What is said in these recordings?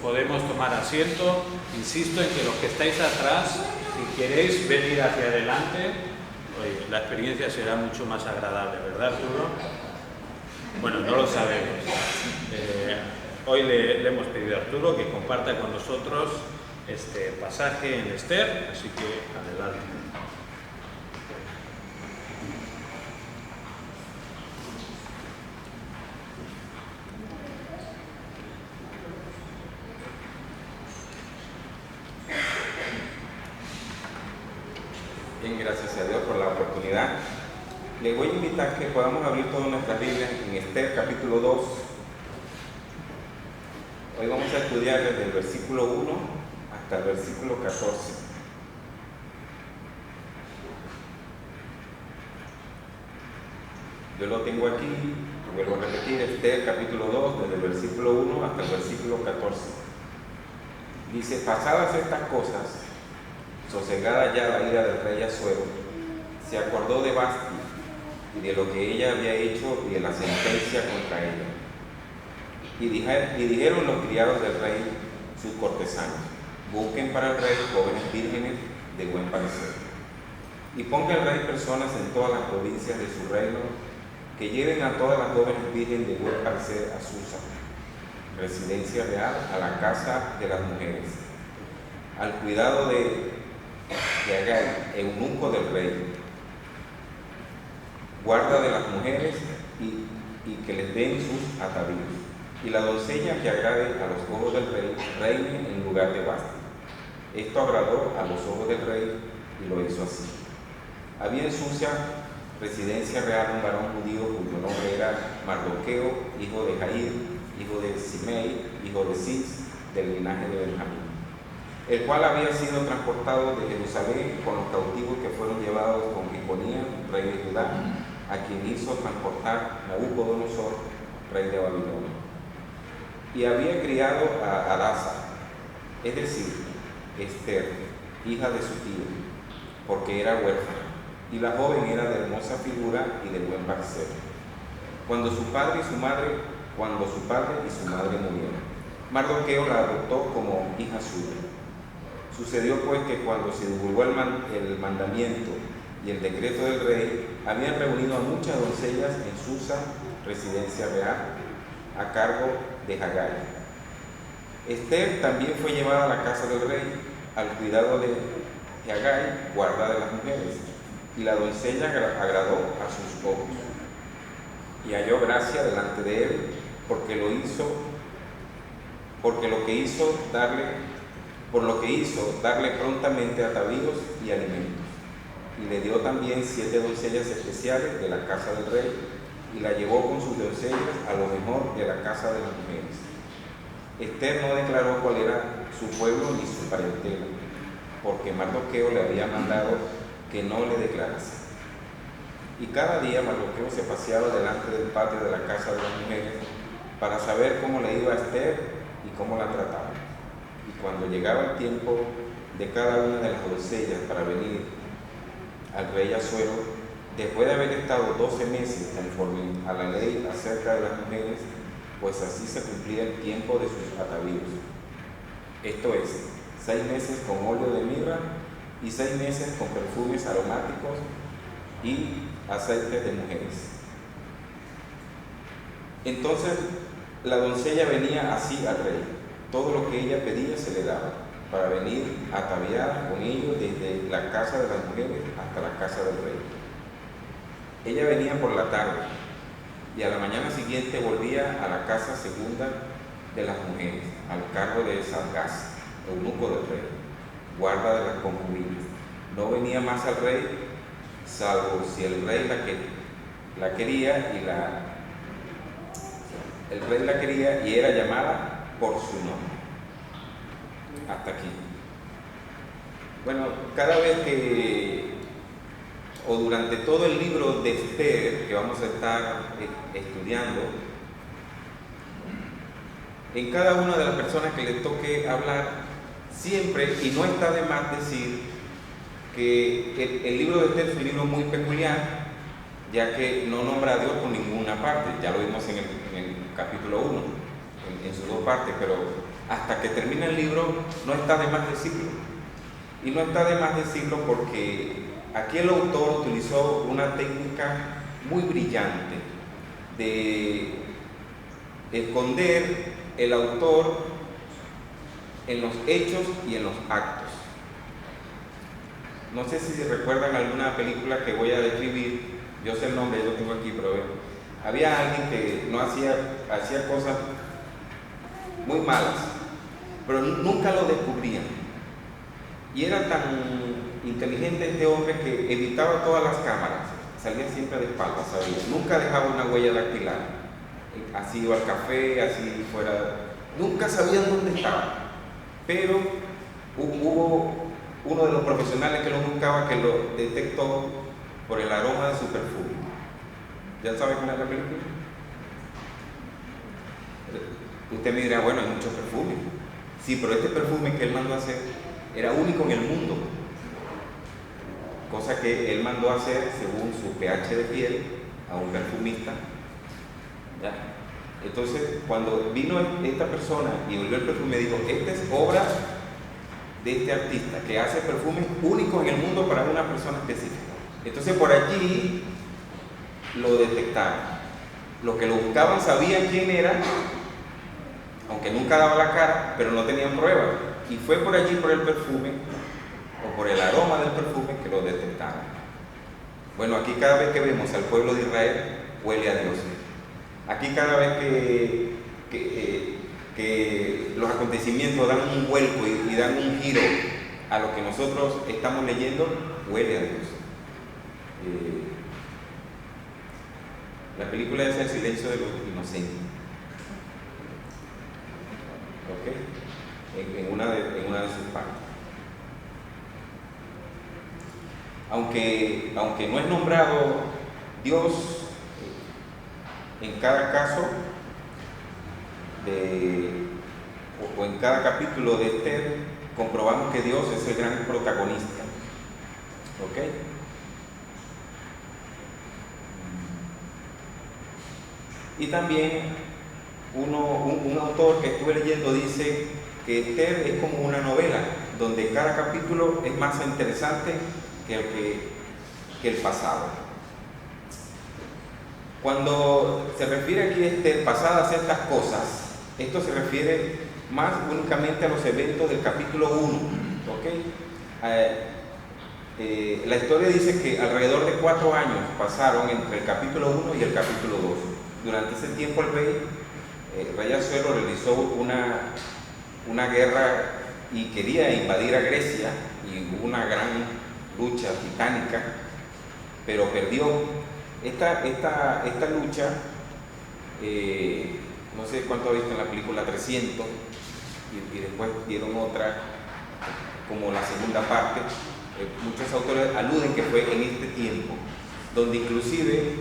podemos tomar asiento. Insisto en que los que estáis atrás, si queréis venir hacia adelante, oye, la experiencia será mucho más agradable, ¿verdad, Arturo? Bueno, no lo sabemos. Hoy le hemos pedido a Arturo que comparta con nosotros este pasaje en Esther, así que adelante. Bien, gracias a Dios por la oportunidad. Les voy a invitar que podamos abrir todas nuestras Biblias en Esther capítulo 2. Hoy vamos a estudiar desde el versículo 1 hasta el versículo 14. Yo lo tengo aquí, vuelvo a repetir, Esther capítulo 2, desde el versículo 1 hasta el versículo 14. Dice: pasadas estas cosas, sosegada ya la ira del rey Asuero, se acordó de Vasti y de lo que ella había hecho y de la sentencia contra ella. Y dijeron los criados del rey, sus cortesanos: busquen para el rey jóvenes vírgenes de buen parecer, y ponga el rey personas en todas las provincias de su reino, que lleven a todas las jóvenes vírgenes de buen parecer a Susa, residencia real, a la casa de las mujeres, al cuidado de Hegai, eunuco del rey, guarda de las mujeres, y que les den sus atavíos. Y la doncella que agrade a los ojos del rey, reine en lugar de Vasti. Esto agradó a los ojos del rey, y lo hizo así. Había en Susa, residencia real, un varón judío cuyo nombre era Mardoqueo, hijo de Jair, hijo de Simei, hijo de Cis, del linaje de Benjamín, el cual había sido transportado de Jerusalén con los cautivos que fueron llevados con Jeconías, rey de Judá, a quien hizo transportar Nabucodonosor, rey de Babilonia. Y había criado a Hadasa, es decir, Esther, hija de su tío, porque era huérfana, y la joven era de hermosa figura y de buen parecer. Cuando su padre y su madre murieron, Mardoqueo la adoptó como hija suya. Sucedió pues que cuando se divulgó el mandamiento y el decreto del rey, habían reunido a muchas doncellas en Susa, residencia real, a cargo de Hegai. Esther también fue llevada a la casa del rey, al cuidado de Hegai, guarda de las mujeres, y la doncella agradó a sus ojos, y halló gracia delante de él, por lo que hizo darle prontamente atavíos y alimentos. Y le dio también 7 doncellas especiales de la casa del rey, y la llevó con sus doncellas a lo mejor de la casa de las mujeres. Esther no declaró cuál era su pueblo ni su parentela, porque Mardoqueo le había mandado que no le declarase. Y cada día Mardoqueo se paseaba delante del patio de la casa de las mujeres para saber cómo le iba a Esther y cómo la trataba. Y cuando llegaba el tiempo de cada una de las doncellas para venir al rey Asuero, después de haber estado 12 meses conforme a la ley acerca de las mujeres, pues así se cumplía el tiempo de sus atavíos. Esto es, 6 meses con óleo de mirra y 6 meses con perfumes aromáticos y aceites de mujeres. Entonces la doncella venía así al rey. Todo lo que ella pedía se le daba, para venir ataviada con ellos desde la casa de las mujeres hasta la casa del rey. Ella venía por la tarde, y a la mañana siguiente volvía a la casa segunda de las mujeres, al cargo de Salgás, eunuco del rey, guarda de las concubinas. No venía más al rey, salvo si el rey la quería y era llamada por su nombre. Hasta aquí. Bueno, cada vez o durante todo el libro de Esther que vamos a estar estudiando, en cada una de las personas que le toque hablar, siempre, y no está de más decir que el libro de Esther es un libro muy peculiar, ya que no nombra a Dios por ninguna parte. Ya lo vimos en el capítulo 1, en sus 2 partes, pero hasta que termina el libro, no está de más decirlo. Y no está de más decirlo porque aquí el autor utilizó una técnica muy brillante de esconder el autor en los hechos y en los actos. No sé si recuerdan alguna película que voy a describir, yo sé el nombre, yo lo tengo aquí, pero había alguien que no hacía cosas muy malas, pero nunca lo descubrían. Y era tan inteligente este hombre que evitaba todas las cámaras, salía siempre de espaldas, ¿sabía? Nunca dejaba una huella dactilar, así iba al café, así fuera, nunca sabían dónde estaba. Pero hubo uno de los profesionales que lo buscaba que lo detectó por el aroma de su perfume. ¿Ya saben cuál es la película? Usted me dirá, bueno, hay muchos perfumes. Sí, pero este perfume que él mandó a hacer era único en el mundo. Cosa que él mandó a hacer según su pH de piel a un perfumista. ¿Ya? Entonces, cuando vino esta persona y olió el perfume, dijo, esta es obra de este artista que hace perfumes únicos en el mundo para una persona específica. Entonces, por allí lo detectaron. Los que lo buscaban sabían quién era, aunque nunca daba la cara, pero no tenían pruebas. Y fue por allí, por el perfume, o por el aroma del perfume, que lo detectaron. Bueno, aquí cada vez que vemos al pueblo de Israel, huele a Dios. Aquí cada vez que los acontecimientos dan un vuelco y dan un giro a lo que nosotros estamos leyendo, huele a Dios. La película es El silencio de los inocentes. ¿Ok? En una de sus partes. Aunque no es nombrado Dios en cada caso o en cada capítulo de Esther, comprobamos que Dios es el gran protagonista. ¿Ok? Y también un autor que estuve leyendo dice que Esther es como una novela, donde cada capítulo es más interesante que el pasado. Cuando se refiere aquí a Esther, pasadas estas cosas, esto se refiere más únicamente a los eventos del capítulo 1. ¿Okay? La historia dice que alrededor de 4 años pasaron entre el capítulo 1 y el capítulo 2. Durante ese tiempo el rey Asuero realizó una guerra y quería invadir a Grecia, y hubo una gran lucha titánica, pero perdió. Esta lucha, no sé cuánto ha visto en la película 300, y después dieron otra como la segunda parte. Muchos autores aluden que fue en este tiempo, donde inclusive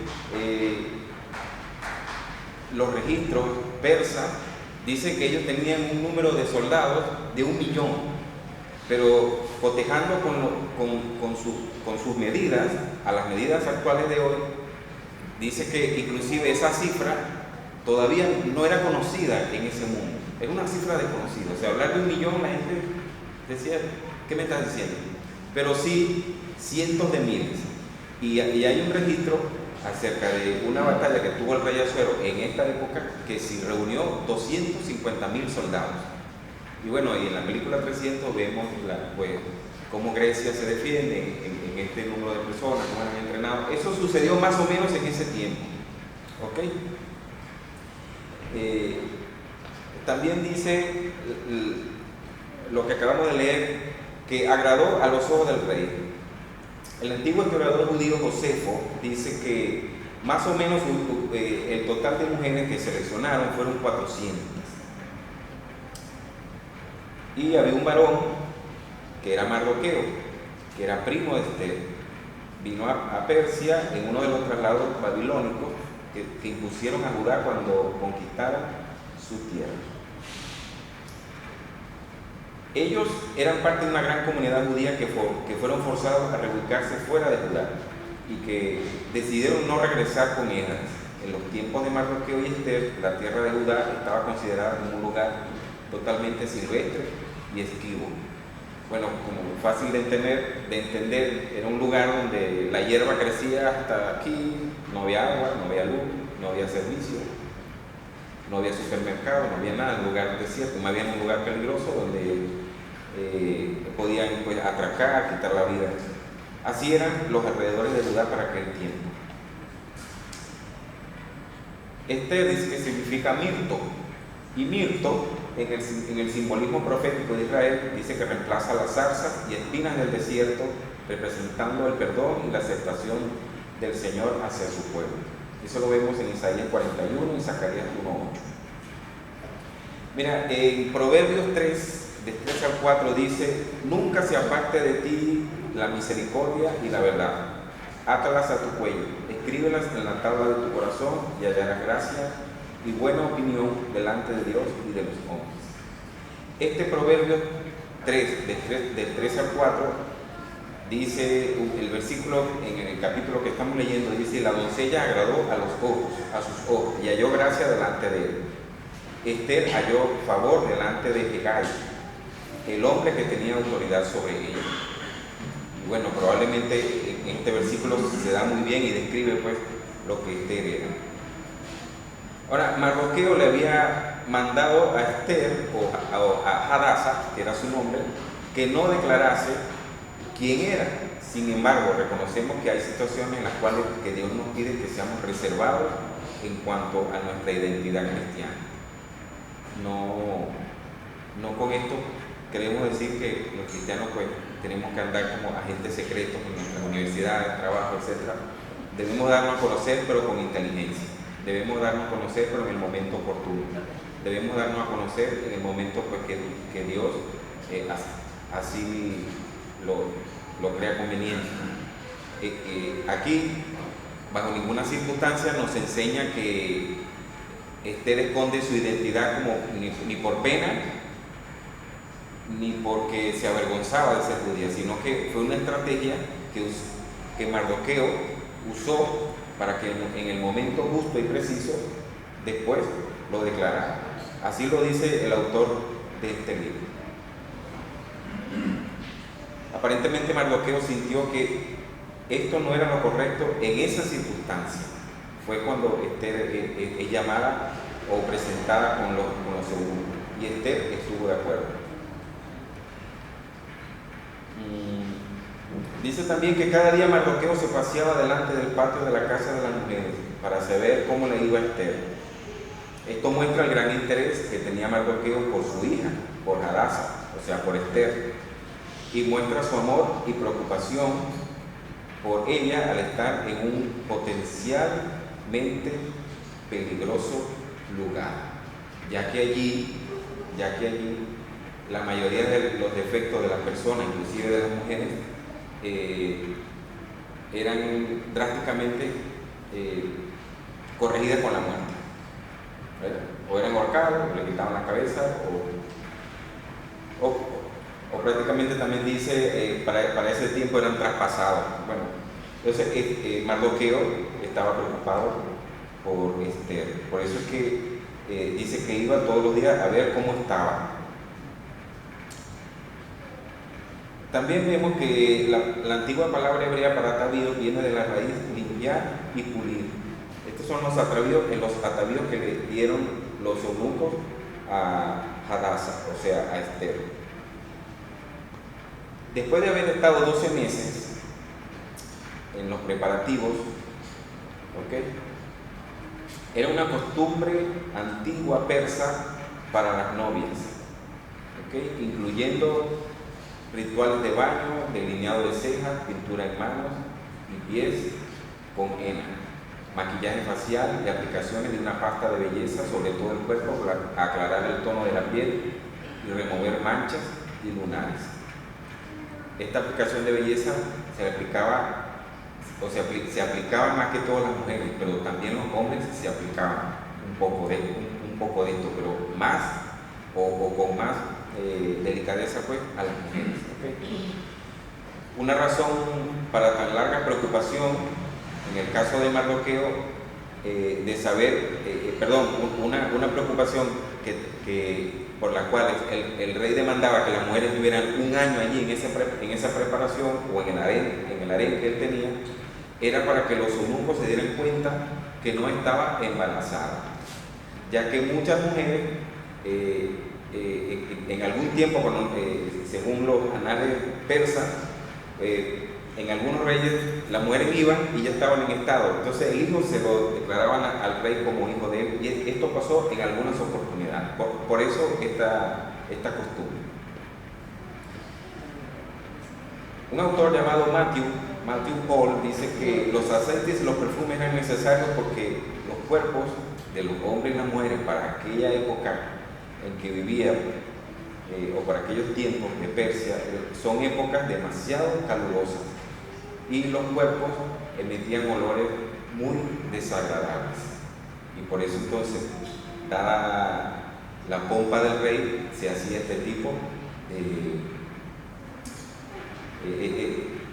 los registros persas dicen que ellos tenían un número de soldados de 1 millón, pero cotejando con sus medidas, a las medidas actuales de hoy, dice que inclusive esa cifra todavía no era conocida en ese mundo, era una cifra desconocida. O sea, hablar de 1 millón, la gente decía, ¿qué me estás diciendo? Pero sí, cientos de miles. Y hay un registro acerca de una batalla que tuvo el rey Asuero en esta época, que se reunió 250.000 soldados. Y bueno, y en la película 300 vemos cómo Grecia se defiende en este número de personas, cómo eran entrenados. Eso sucedió más o menos en ese tiempo. ¿Ok? También dice lo que acabamos de leer, que agradó a los ojos del rey. El antiguo historiador judío Josefo dice que más o menos el total de mujeres que seleccionaron fueron 400. Y había un varón que era Mardoqueo, que era primo de Esther. Vino a Persia en uno de los traslados babilónicos que impusieron a Judá cuando conquistaron su tierra. Ellos eran parte de una gran comunidad judía que fueron forzados a reubicarse fuera de Judá y que decidieron no regresar con ellas. En los tiempos de Mardoqueo y Esther, la tierra de Judá estaba considerada como un lugar totalmente silvestre y esquivo. Bueno, como fácil de entender, era un lugar donde la hierba crecía hasta aquí, no había agua, no había luz, no había servicio, no había supermercado, no había nada, un lugar desierto, más bien un lugar peligroso donde podían pues, atracar, quitar la vida. Así eran los alrededores de Judá para aquel tiempo. Este dice que significa mirto, y mirto en el simbolismo profético de Israel dice que reemplaza las zarzas y espinas del desierto, representando el perdón y la aceptación del Señor hacia su pueblo. Eso lo vemos en Isaías 41 y Zacarías 1:8. Mira, en Proverbios 3, de 3 al 4 dice: nunca se aparte de ti la misericordia y la verdad. Átalas a tu cuello, escríbelas en la tabla de tu corazón y hallarás gracia y buena opinión delante de Dios y de los hombres. Este Proverbio 3, del 3 al 4, dice, el versículo en el capítulo que estamos leyendo, dice: la doncella agradó a sus ojos, y halló gracia delante de él. Esther halló favor delante de Hegai, el hombre que tenía autoridad sobre ella. Y bueno, probablemente en este versículo se da muy bien y describe pues lo que Esther era. Ahora, Mardoqueo le había mandado a Esther, o a Hadasa, que era su nombre, que no declarase quién era. Sin embargo, reconocemos que hay situaciones en las cuales que Dios nos pide que seamos reservados en cuanto a nuestra identidad cristiana. No con esto queremos decir que los cristianos pues tenemos que andar como agentes secretos en nuestras universidades, trabajo, etc. Debemos darnos a conocer, pero con inteligencia. Debemos darnos a conocer, pero en el momento oportuno. Debemos darnos a conocer en el momento pues, que Dios así lo crea conveniente. Aquí, bajo ninguna circunstancia, nos enseña que Esther esconde su identidad como ni por pena, ni porque se avergonzaba de ser judía, sino que fue una estrategia que Mardoqueo usó para que en el momento justo y preciso después lo declarara. Así lo dice el autor de este libro. Aparentemente Mardoqueo sintió que esto no era lo correcto en esa circunstancia. Fue cuando Esther es llamada o presentada con los eunucos, y Esther estuvo de acuerdo. Dice también que cada día Mardoqueo se paseaba delante del patio de la casa de las mujeres para saber cómo le iba a Esther. Esto muestra el gran interés que tenía Mardoqueo por su hija, por Hadasa, o sea, por Esther, y muestra su amor y preocupación por ella al estar en un potencialmente peligroso lugar, ya que allí la mayoría de los defectos de las personas, inclusive de las mujeres, eran drásticamente corregidas con la muerte. O eran ahorcados, o le quitaban la cabeza, o prácticamente también dice, para ese tiempo eran traspasados. Bueno, entonces Mardoqueo estaba preocupado por Esther. Por eso es que dice que iba todos los días a ver cómo estaba. También vemos que la antigua palabra hebrea para atavíos viene de la raíz limpiar y pulir. Estos son los atavíos que le dieron los eunucos a Hadasa, o sea, a Esther. Después de haber estado 12 meses en los preparativos, era una costumbre antigua persa para las novias, incluyendo rituales de baño, delineado de cejas, pintura en manos y pies con henna, maquillaje facial y aplicaciones de una pasta de belleza sobre todo el cuerpo para aclarar el tono de la piel y remover manchas y lunares. Esta aplicación de belleza se aplicaba más que todo a las mujeres, pero también los hombres se aplicaban un poco de esto, pero más o con más delicadeza pues a las mujeres. Una razón para tan larga preocupación en el caso de Mardoqueo de saber, una preocupación por las cuales el rey demandaba que las mujeres tuvieran un año allí en esa preparación o en el harén que él tenía, era para que los eunucos se dieran cuenta que no estaba embarazada, ya que muchas mujeres en algún tiempo, según los anales persas, en algunos reyes las mujeres iban y ya estaban en estado, entonces el hijo se lo declaraban al rey como hijo de él, y esto pasó en algunas oportunidades, por eso esta costumbre. Un autor llamado Matthew Paul dice que los aceites y los perfumes eran necesarios porque los cuerpos de los hombres y las mujeres para aquella época en que vivían, o para aquellos tiempos de Persia, son épocas demasiado calurosas y los cuerpos emitían olores muy desagradables, y por eso entonces, dada la pompa del rey, se hacía este tipo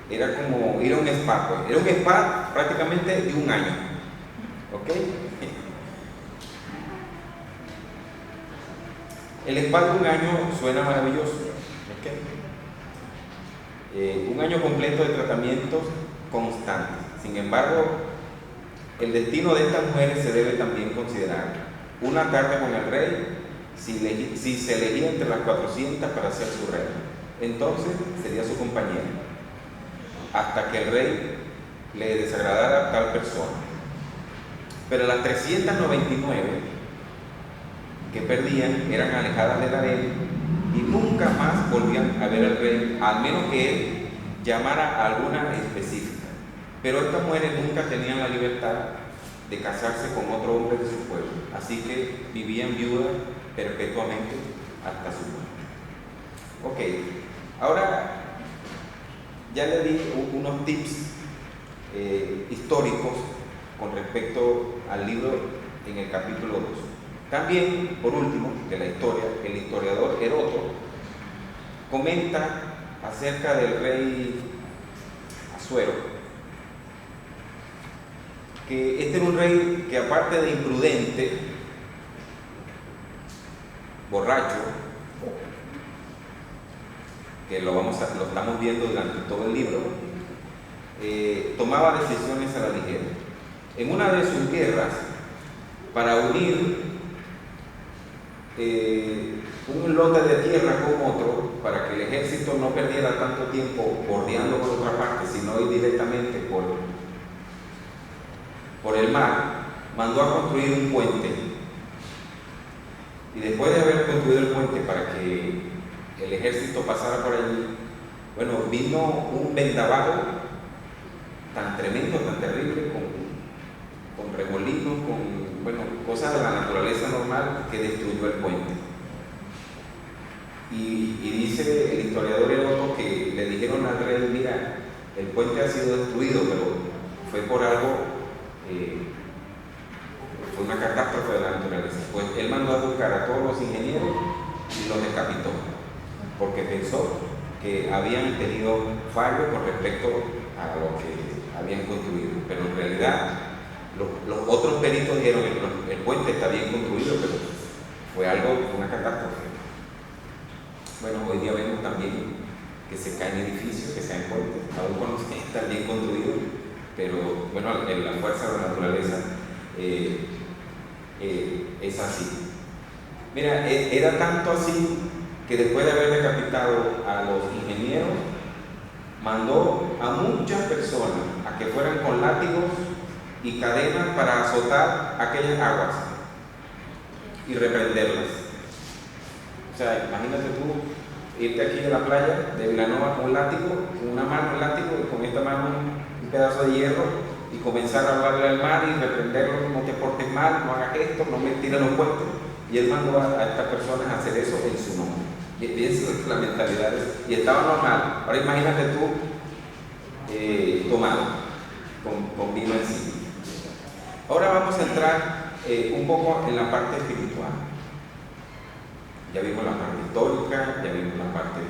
era como ir a un spa, pues. Era un spa prácticamente de un año, ¿ok? El spa de un año suena maravilloso, ¿ok? Un año completo de tratamientos constantes. Sin embargo, el destino de estas mujeres se debe también considerar. Una tarde con el rey, si se elegía entre las 400 para ser su rey, entonces sería su compañera, hasta que el rey le desagradara a tal persona. Pero las 399 que perdían eran alejadas del harén y nunca más volvían a ver al rey, al menos que él llamara a alguna específica. Pero estas mujeres nunca tenían la libertad de casarse con otro hombre de su pueblo, así que vivían viudas perpetuamente hasta su muerte. Ok, ahora ya le di unos tips históricos con respecto al libro en el capítulo 2. También, por último, de la historia, el historiador Heródoto comenta acerca del rey Asuero, que este era un rey que, aparte de imprudente, borracho, que lo estamos viendo durante todo el libro, tomaba decisiones a la ligera. En una de sus guerras, para unir un lote de tierra con otro, para que el ejército no perdiera tanto tiempo bordeando por otra parte, sino ir directamente por el mar, mandó a construir un puente. Y después de haber construido el puente para que el ejército pasara por allí, bueno, vino un vendaval tan tremendo, tan terrible, con remolinos, con cosas de la naturaleza normal, que destruyó el puente. Y dice el historiador Heródoto que le dijeron al rey: mira, el puente ha sido destruido, pero fue por algo, fue una catástrofe de la naturaleza. Pues él mandó a buscar a todos los ingenieros y los decapitó, porque pensó que habían tenido fallos con respecto a lo que habían construido, pero en realidad los otros peritos dijeron que el puente está bien construido, pero fue una catástrofe. Bueno, hoy día vemos también que se caen edificios, que se caen puentes, aún cuando están bien construidos, pero bueno, la fuerza de la naturaleza es así. Mira, era tanto así que después de haber decapitado a los ingenieros, mandó a muchas personas a que fueran con látigos y cadenas para azotar aquellas aguas y reprenderlas. O sea, imagínate tú irte aquí de la playa de Vilanova con un látigo, con una mano el látigo y con esta mano un pedazo de hierro, y comenzar a hablarle al mar y reprenderlo: no te portes mal, no hagas esto, no me tires los puentes. Y él mandó a estas personas a hacer eso en su nombre. Y piensen las mentalidades, y estaba normal. Ahora imagínate tú tomado con vino encima. Ahora vamos a entrar un poco en la parte espiritual. Ya vimos la parte histórica, ya vimos la parte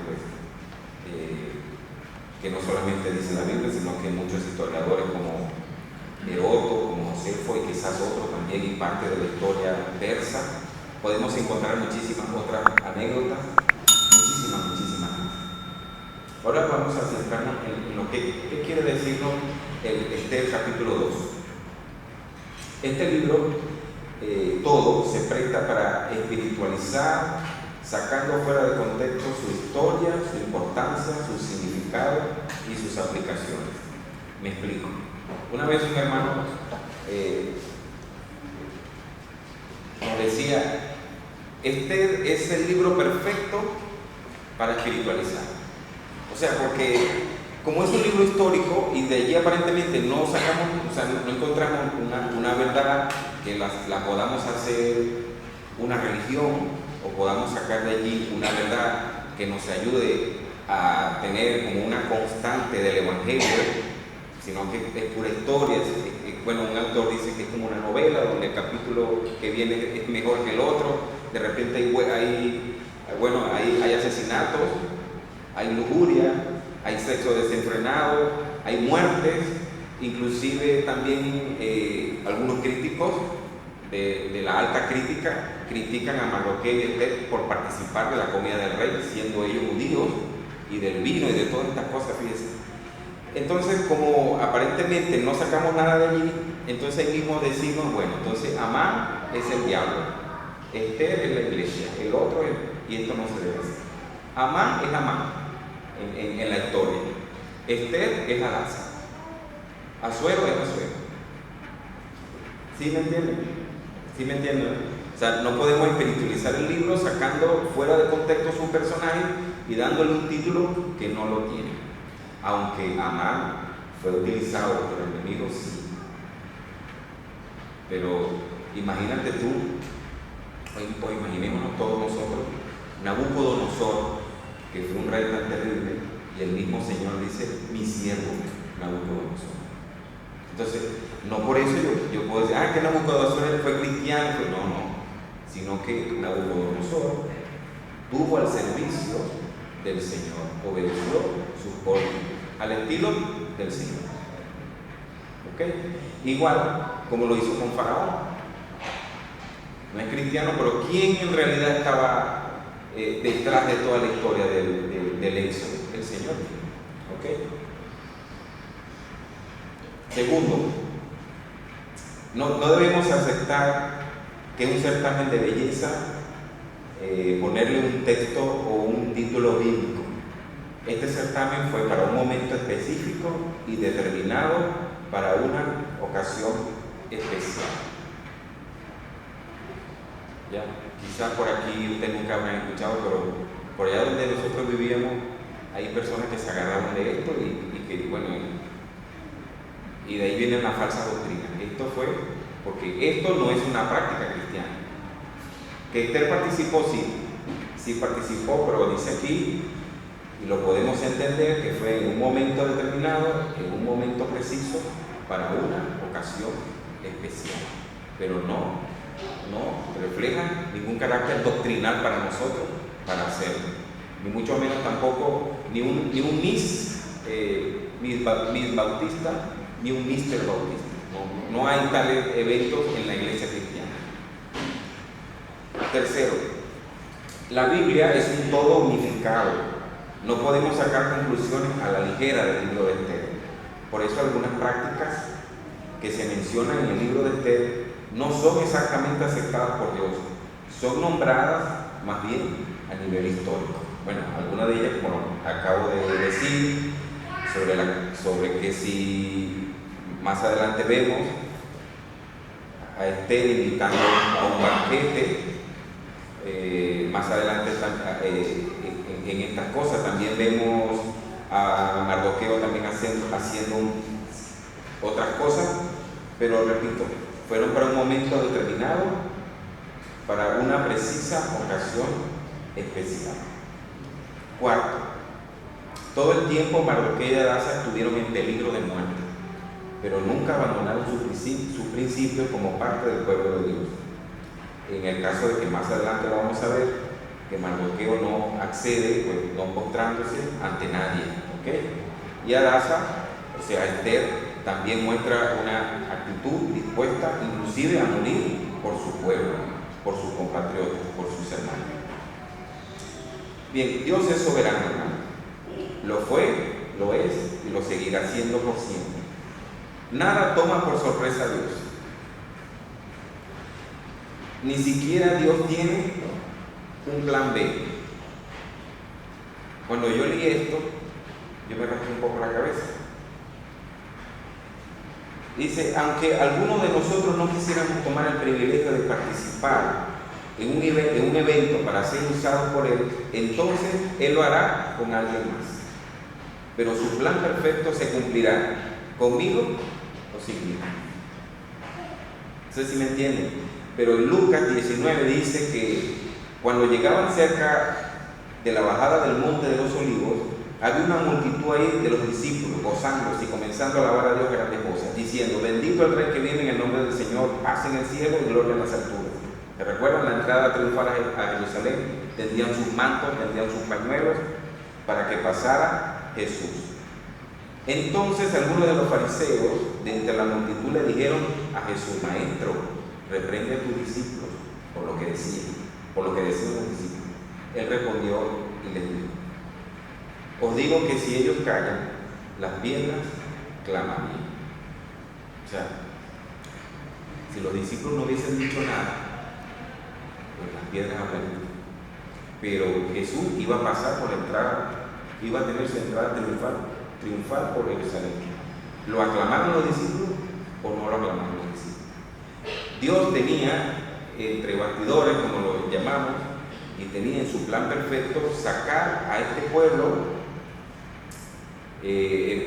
que no solamente dice la Biblia, sino que muchos historiadores como Heródoto, como Josefo y quizás otros también, y parte de la historia persa, podemos encontrar muchísimas otras anécdotas, muchísimas. Ahora vamos a centrarnos en lo que quiere decirnos Esther capítulo 2. Este libro todo se presta para espiritualizar, sacando fuera de contexto su historia, su importancia, su significado y sus aplicaciones. Me explico. Una vez un hermano nos decía, este es el libro perfecto para espiritualizar. O sea, porque como es un libro histórico y de allí aparentemente no sacamos, o sea, no encontramos una verdad que la podamos hacer una religión o podamos sacar de allí una verdad que nos ayude a tener como una constante del Evangelio, sino que es pura historia. Bueno, un autor dice que es como una novela donde el capítulo que viene es mejor que el otro. De repente hay asesinatos, hay lujuria, hay sexo desenfrenado, hay muertes. Inclusive también algunos críticos de la alta crítica critican a Mardoqueo y Esther por participar de la comida del rey, siendo ellos judíos, y del vino y de todas estas cosas, fíjense. Entonces, como aparentemente no sacamos nada de allí, entonces ahí mismo decimos, bueno, entonces Amán es el diablo, Esther es la iglesia, el otro es, y esto no se debe hacer. Amán es Amán en la historia, Esther es Hadasa, Asuero es Asuero. ¿Sí me entienden? ¿Sí me entienden? O sea, no podemos espiritualizar el libro sacando fuera de contexto su personaje y dándole un título que no lo tiene. Aunque Amán fue utilizado por el enemigo, sí. Pero imagínate tú, o imaginémonos todos nosotros, Nabucodonosor, que fue un rey tan terrible, y el mismo Señor dice, mi siervo Nabucodonosor. Entonces, no por eso yo puedo decir, que Nabucodonosor fue cristiano, pues no, sino que Nabucodonosor tuvo al servicio del Señor, obedeció sus órdenes, al estilo del Señor. ¿Ok? Igual como lo hizo con Faraón. No es cristiano, pero ¿quién en realidad estaba detrás de toda la historia del éxodo? El Señor. ¿Ok? Segundo, no debemos aceptar que un certamen de belleza ponerle un texto o un título bíblico. Este certamen fue para un momento específico y determinado para una ocasión especial. Ya, quizás por aquí ustedes nunca habrán escuchado, pero por allá donde nosotros vivíamos hay personas que se agarraron de esto y de ahí viene una falsa doctrina. Esto fue porque esto no es una práctica cristiana. Que Esther participó, sí participó, pero dice aquí, y lo podemos entender, que fue en un momento determinado, en un momento preciso, para una ocasión especial. Pero no refleja ningún carácter doctrinal para nosotros, para hacerlo. Ni mucho menos tampoco, ni un Miss Bautista, ni un Mr. Bautista. No hay tales eventos en la iglesia cristiana. Tercero, la Biblia es un todo unificado. No podemos sacar conclusiones a la ligera del libro de Esther. Por eso algunas prácticas que se mencionan en el libro de Esther no son exactamente aceptadas por Dios. Son nombradas más bien a nivel histórico. Bueno, algunas de ellas, como acabo de decir, sobre que si más adelante vemos a Esther invitando a un banquete. Más adelante en estas cosas también vemos a Mardoqueo también haciendo otras cosas, pero repito, fueron para un momento determinado, para una precisa ocasión especial. Cuarto, todo el tiempo Mardoqueo y Hadasa estuvieron en peligro de muerte, pero nunca abandonaron sus principios como parte del pueblo de Dios. En el caso de que más adelante lo vamos a ver, que Mardoqueo no accede, pues no postrándose ante nadie, ¿ok? Y Hadasa, o sea, Esther, también muestra una actitud dispuesta inclusive a morir por su pueblo. por sus compatriotas, por sus hermanos. Bien, Dios es soberano, hermano. Lo fue, lo es y lo seguirá siendo por siempre. Nada toma por sorpresa a Dios. Ni siquiera Dios tiene un plan B. Cuando yo leí esto, yo me rasqué un poco la cabeza. Dice, aunque algunos de nosotros no quisiéramos tomar el privilegio de participar en un evento para ser usado por Él, entonces Él lo hará con alguien más. Pero su plan perfecto se cumplirá conmigo o sin mí. No sé si me entienden. Pero en Lucas 19 dice que cuando llegaban cerca de la bajada del monte de los olivos, había una multitud ahí de los discípulos gozándose y comenzando a alabar a Dios grandes cosas, diciendo, bendito el Rey que viene en el nombre del Señor, paz en el cielo y gloria en las alturas. ¿Se recuerdan la entrada triunfal a Jerusalén? Tendían sus mantos, tendían sus pañuelos para que pasara Jesús. Entonces algunos de los fariseos de entre la multitud le dijeron a Jesús, Maestro, reprende a tus discípulos por lo que decían los discípulos. Él respondió y les dijo, os digo que si ellos callan, las piedras claman bien. O sea, si los discípulos no hubiesen dicho nada, pues las piedras hablarían. Pero Jesús iba a pasar por la entrada, iba a tener su entrada triunfal por Jerusalén. ¿Lo aclamaron los discípulos o no lo aclamaron los discípulos? Dios tenía entre bastidores, como lo llamamos, y tenía en su plan perfecto sacar a este pueblo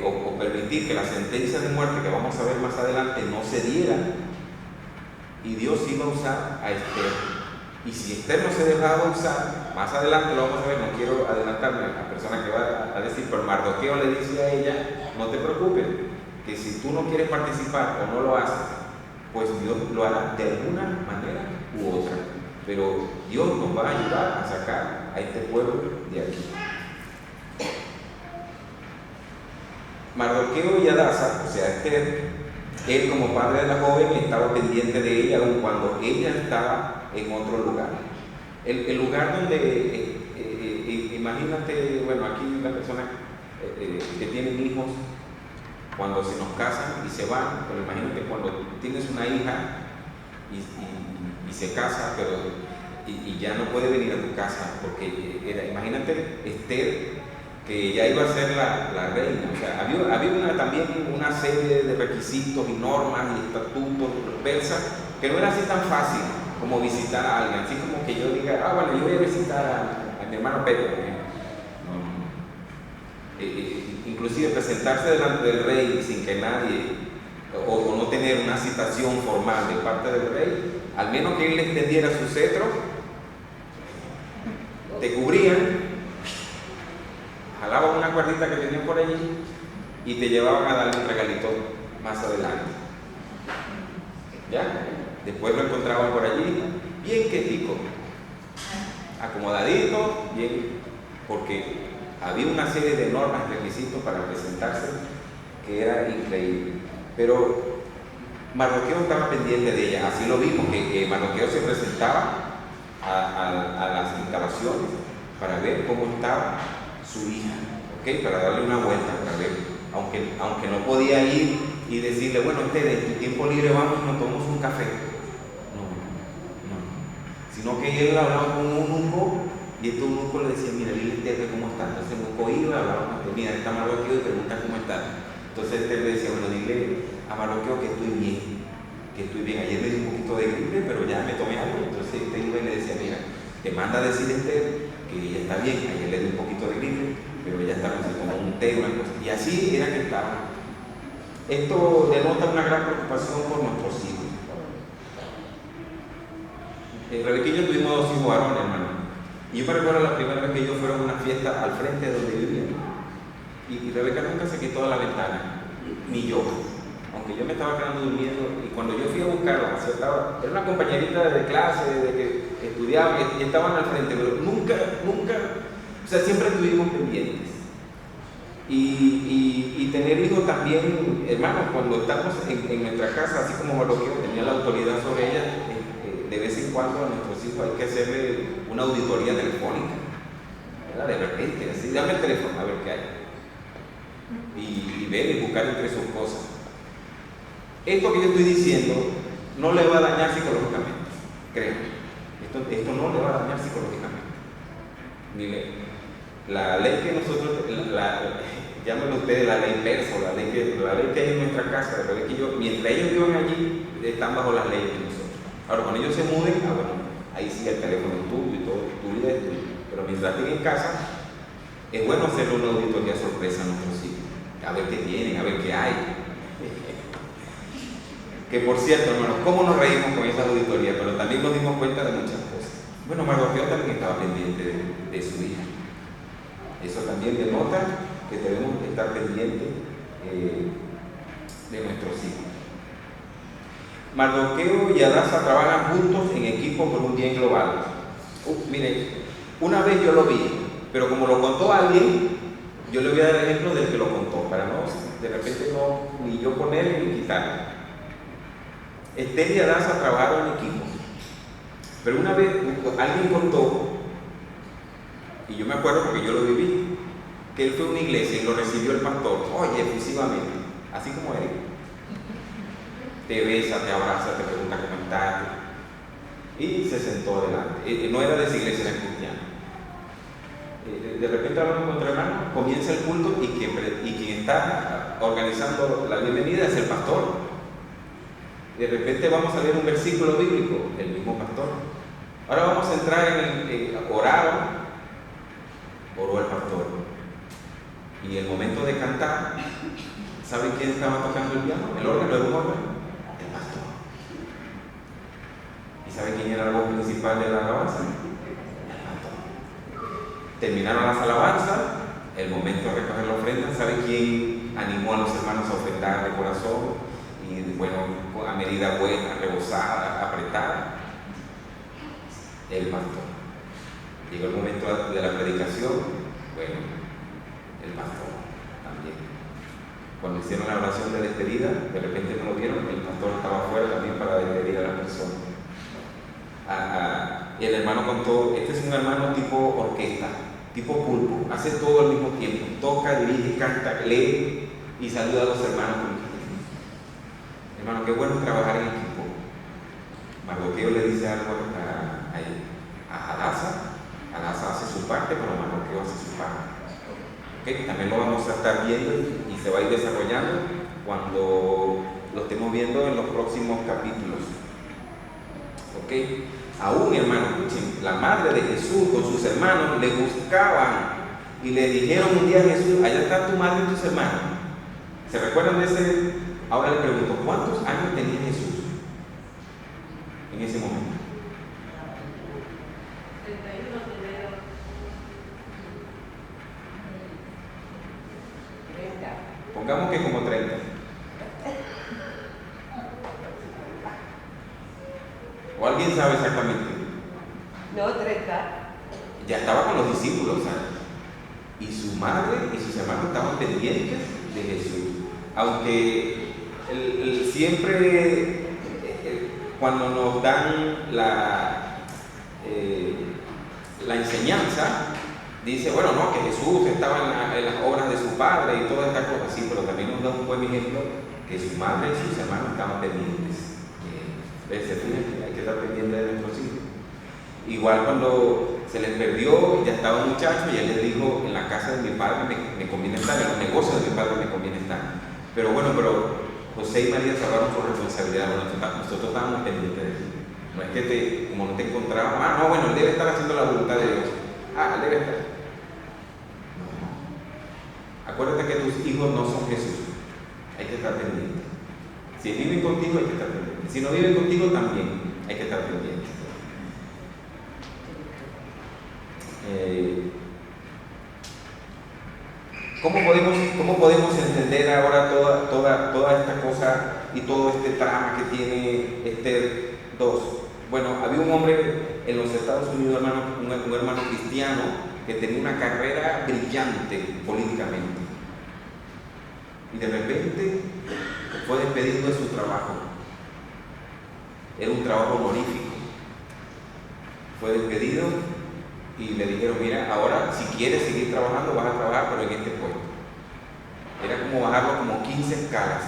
o permitir que la sentencia de muerte que vamos a ver más adelante no se diera, y Dios iba a usar a Esther. Y si Esther no se dejaba usar, más adelante lo vamos a ver, no quiero adelantarme a la persona que va a decir, pero Mardoqueo le dice a ella, no te preocupes, que si tú no quieres participar o no lo haces, pues Dios lo hará de alguna manera u otra. Pero Dios nos va a ayudar a sacar a este pueblo de aquí. Mardoqueo y Hadasa, o sea, Esther, él como padre de la joven estaba pendiente de ella aun cuando ella estaba en otro lugar. El lugar donde, imagínate, bueno, aquí las personas que tienen hijos, cuando se nos casan y se van, pero imagínate cuando tienes una hija y se casa, pero y ya no puede venir a tu casa, porque imagínate Esther, que ya iba a ser la reina. O sea, había también una serie de requisitos y normas y estatutos persas que no era así tan fácil como visitar a alguien, así como que yo diga, bueno, yo voy a visitar a mi hermano Pedro. Inclusive presentarse delante del rey sin que nadie, o no tener una citación formal de parte del rey, al menos que él le extendiera su cetro, te cubrían, jalaban una cuerdita que tenían por allí y te llevaban a darle un regalito más adelante. ¿Ya? Después lo encontraban por allí, bien quietico, acomodadito, bien, porque había una serie de normas y requisitos para presentarse que era increíble. Pero Mardoqueo estaba pendiente de ella, así lo vimos, que Mardoqueo se presentaba a las instalaciones para ver cómo estaba su hija, ¿okay? Para darle una vuelta, para ver, aunque no podía ir y decirle, bueno, en tu tiempo libre vamos y nos tomamos un café. No, sino que él hablaba con un eunuco y este eunuco le decía, mira, dile a Esther cómo está. Entonces el eunuco iba, hablaba con Esther, mira, está Mardoqueo y pregunta cómo está. Entonces Esther le decía, bueno, dile a Mardoqueo que estoy bien. Ayer me dio un poquito de gripe, pero ya me tomé algo. Entonces Esther iba y le decía, mira, te manda a decir Esther que ella está bien. Ayer le dio un poquito de gripe, pero ella estaba como un té, una cosa. Y así era que estaba. Esto denota una gran preocupación por nuestros hijos. Rebeca y yo tuvimos 2 hijos varones, hermano. Y yo me recuerdo la primera vez que ellos fueron a una fiesta al frente de donde vivían. Y Rebeca nunca se quitó de la ventana, ni yo. Aunque yo me estaba quedando durmiendo, y cuando yo fui a buscarla, era una compañerita de clase, de que estudiaba, y estaban al frente, pero nunca, o sea, siempre estuvimos pendientes. Y tener hijos también, hermanos, cuando estamos en nuestra casa, así como Mardoqueo tenía la autoridad sobre ella, de vez en cuando a nuestros hijos hay que hacerle una auditoría telefónica, ¿verdad? De repente, así, dame el teléfono a ver qué hay. Y ver y buscar entre sus cosas. Esto que yo estoy diciendo no le va a dañar psicológicamente, créanme. Esto no le va a dañar psicológicamente. La ley que nosotros, llámenlo ustedes la ley persa, la ley que hay en nuestra casa, la ley que mientras ellos vivan allí, están bajo las leyes de nosotros. Ahora, cuando ellos se muden, bueno, ahí sí el teléfono es tuyo y todo, tu vida es tuya. Pero mientras estén en casa, es bueno hacerle una auditoría sorpresa a nuestros hijos, a ver qué tienen, a ver qué hay. Que por cierto, hermanos, cómo nos reímos con esa auditoría, pero también nos dimos cuenta de muchas cosas. Bueno, Mardoqueo también estaba pendiente de su hija. Eso también denota que debemos estar pendientes de nuestros hijos. Mardoqueo y Hadasa trabajan juntos en equipo por un bien global. Miren, una vez yo lo vi, pero como lo contó alguien, yo le voy a dar el ejemplo del que lo contó, para no, de repente no, ni yo ponerle ni quitarle. Esther y Hadasa trabajaron en equipo, pero una vez alguien contó, y yo me acuerdo porque yo lo viví, que él fue a una iglesia y lo recibió el pastor, oye, efusivamente, así como él. Te besa, te abraza, te pregunta cómo estás, y se sentó adelante. No era de esa iglesia, era cristiana. De repente hablamos con otro hermano, comienza el culto y quien está organizando la bienvenida es el pastor. De repente vamos a leer un versículo bíblico, el mismo pastor. Ahora vamos a entrar oró el pastor. Y en el momento de cantar, ¿saben quién estaba tocando el piano? El órgano, era un órgano. El pastor. ¿Y saben quién era la voz principal de la alabanza? El pastor. Terminaron las alabanzas, el momento de recoger la ofrenda. ¿Saben quién animó a los hermanos a ofrendar de corazón? Y bueno, a medida buena, rebosada, apretada, el pastor. Llegó el momento de la predicación, bueno, el pastor también. Cuando hicieron la oración de despedida, de repente no lo vieron, el pastor estaba afuera también para despedir a la persona. El hermano contó, este es un hermano tipo orquesta, tipo pulpo, hace todo al mismo tiempo, toca, dirige, canta, lee y saluda a los hermanos. Hermano, qué bueno trabajar en equipo. Mardoqueo le dice algo a Hadasa. Hadasa hace su parte, pero Mardoqueo hace su parte. ¿Okay? También lo vamos a estar viendo y se va a ir desarrollando cuando lo estemos viendo en los próximos capítulos. ¿Okay? Aún, hermano, escuchen, la madre de Jesús con sus hermanos le buscaban y le dijeron un día a Jesús, allá está tu madre y tus hermanos. ¿Se recuerdan de ese? Ahora le pregunto, ¿cuántos años tenía Jesús en ese momento? 31 tenía 30. Pongamos que como 30. ¿O alguien sabe exactamente? No, 30. Ya estaba con los discípulos, ¿sabes? Y su madre y sus hermanos estaban pendientes de Jesús. Aunque siempre cuando nos dan la enseñanza, dice, bueno, no, que Jesús estaba en las obras de su padre y todas estas cosas, sí, pero también nos da un buen ejemplo que su madre y sus hermanos estaban pendientes. Hay que estar pendiente de nuestros hijos. Igual cuando se les perdió, ya estaba un muchacho y él les dijo, en la casa de mi padre me conviene estar, en los negocios de mi padre me conviene estar. Pero José y María salvaron su responsabilidad. Nosotros estábamos pendientes de eso. No es que como no te encontrábamos, bueno, él debe estar haciendo la voluntad de Dios. Él debe estar. No. Acuérdate que tus hijos no son Jesús. Hay que estar pendientes. Si viven contigo, hay que estar pendientes. Si no viven contigo, también hay que estar pendientes. ¿Cómo podemos entender ahora toda esta cosa y todo este trama que tiene Esther 2? Bueno, había un hombre en los Estados Unidos, un hermano cristiano, que tenía una carrera brillante políticamente. Y de repente fue despedido de su trabajo. Era un trabajo honorífico. fue despedido y le dijeron, mira, ahora si quieres seguir trabajando vas a trabajar pero en este puesto. Era como bajarlo como 15 escalas.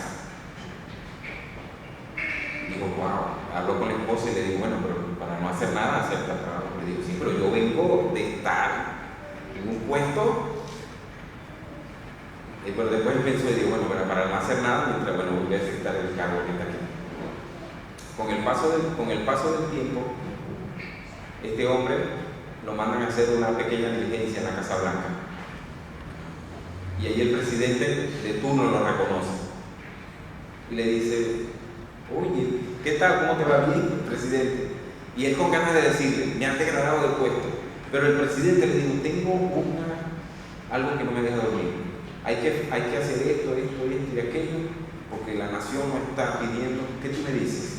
Digo, wow, habló con la esposa y le digo, bueno, pero para no hacer nada, acepta el trabajo. Le digo, sí, pero yo vengo de estar en un puesto. Pero después pensó y digo, bueno, pero para no hacer nada, mientras, bueno, voy a aceptar el cargo que está aquí. Con el paso del tiempo, este hombre lo mandan a hacer una pequeña diligencia en la Casa Blanca. Y ahí el presidente de turno lo reconoce. Y le dice, oye, ¿qué tal? ¿Cómo te va? Bien, presidente. Y él con ganas de decirle, me han degradado del puesto. Pero el presidente le dijo, tengo algo que no me deja dormir. Hay que hacer esto y aquello, porque la nación nos está pidiendo. ¿Qué tú me dices?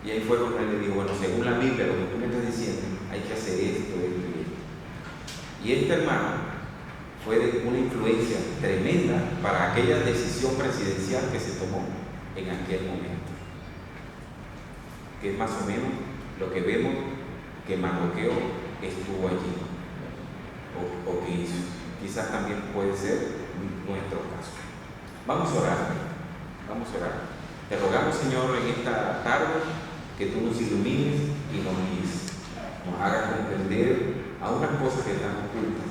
Y ahí fue cuando él le dijo, bueno, según la Biblia, lo que tú me estás diciendo, hay que hacer esto y esto. Y este hermano fue de una influencia tremenda para aquella decisión presidencial que se tomó en aquel momento. Que es más o menos lo que vemos que Mardoqueo estuvo allí, o que hizo. Quizás también puede ser nuestro caso. Vamos a orar. Te rogamos, Señor, en esta tarde que tú nos ilumines y nos guíes, nos hagas comprender a unas cosas que están ocultas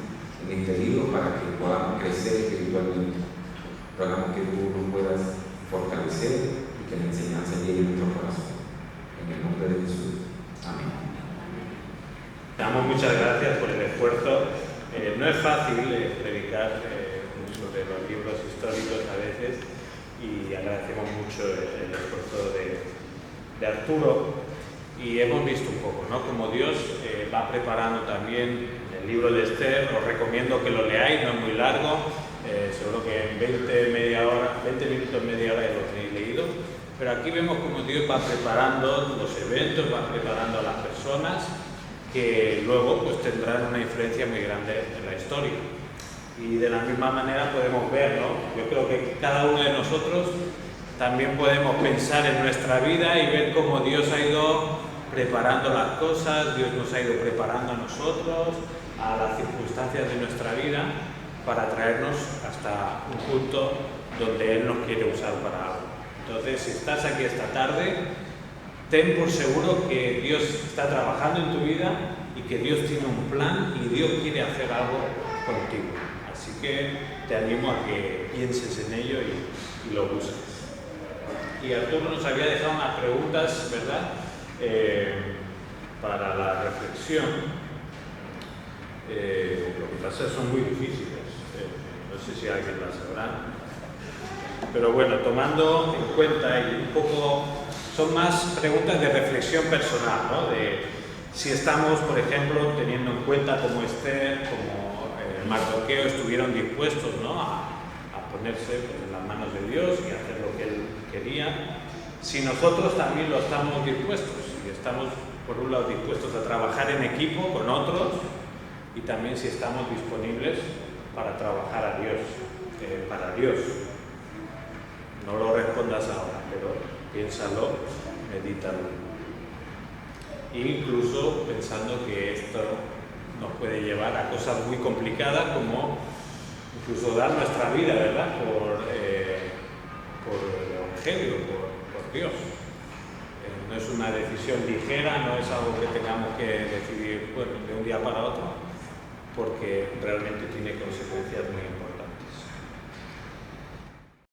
en este libro para que podamos crecer espiritualmente. Rogamos que tú nos puedas fortalecer y que la enseñanza llegue a nuestro corazón. En el nombre de Jesús. Amén. Damos muchas gracias por el esfuerzo. No es fácil predicar sobre los libros históricos a veces, y agradecemos mucho el esfuerzo de Arturo, y hemos visto un poco, ¿no?, como Dios va preparando también el libro de Esther. Os recomiendo que lo leáis, no es muy largo, seguro que en 20 minutos, media hora ya lo tenéis leído, pero aquí vemos como Dios va preparando los eventos, va preparando a las personas que luego pues tendrán una influencia muy grande en la historia. Y de la misma manera podemos ver, ¿no? Yo creo que cada uno de nosotros también podemos pensar en nuestra vida y ver cómo Dios ha ido preparando las cosas, Dios nos ha ido preparando a nosotros, a las circunstancias de nuestra vida, para traernos hasta un punto donde Él nos quiere usar para algo. Entonces, si estás aquí esta tarde, ten por seguro que Dios está trabajando en tu vida y que Dios tiene un plan y Dios quiere hacer algo contigo. Así que te animo a que pienses en ello y lo busques. Y Arturo nos había dejado unas preguntas, ¿verdad?, para la reflexión. Lo que pasa es que son muy difíciles. No sé si alguien las sabrá. Pero bueno, tomando en cuenta y un poco... Son más preguntas de reflexión personal, ¿no? De si estamos, por ejemplo, teniendo en cuenta como Esther, como Mardoqueo estuvieron dispuestos, ¿no?, a ponerse pues, en las manos de Dios y hacer lo que Él quería. Si nosotros también lo estamos dispuestos, y estamos, por un lado, dispuestos a trabajar en equipo con otros, y también si estamos disponibles para trabajar a Dios, para Dios. No lo respondas ahora, pero piénsalo, medítalo. Incluso pensando que esto nos puede llevar a cosas muy complicadas, como incluso dar nuestra vida, ¿verdad?, por el Evangelio, por Dios. No es una decisión ligera, no es algo que tengamos que decidir, bueno, de un día para otro, porque realmente tiene consecuencias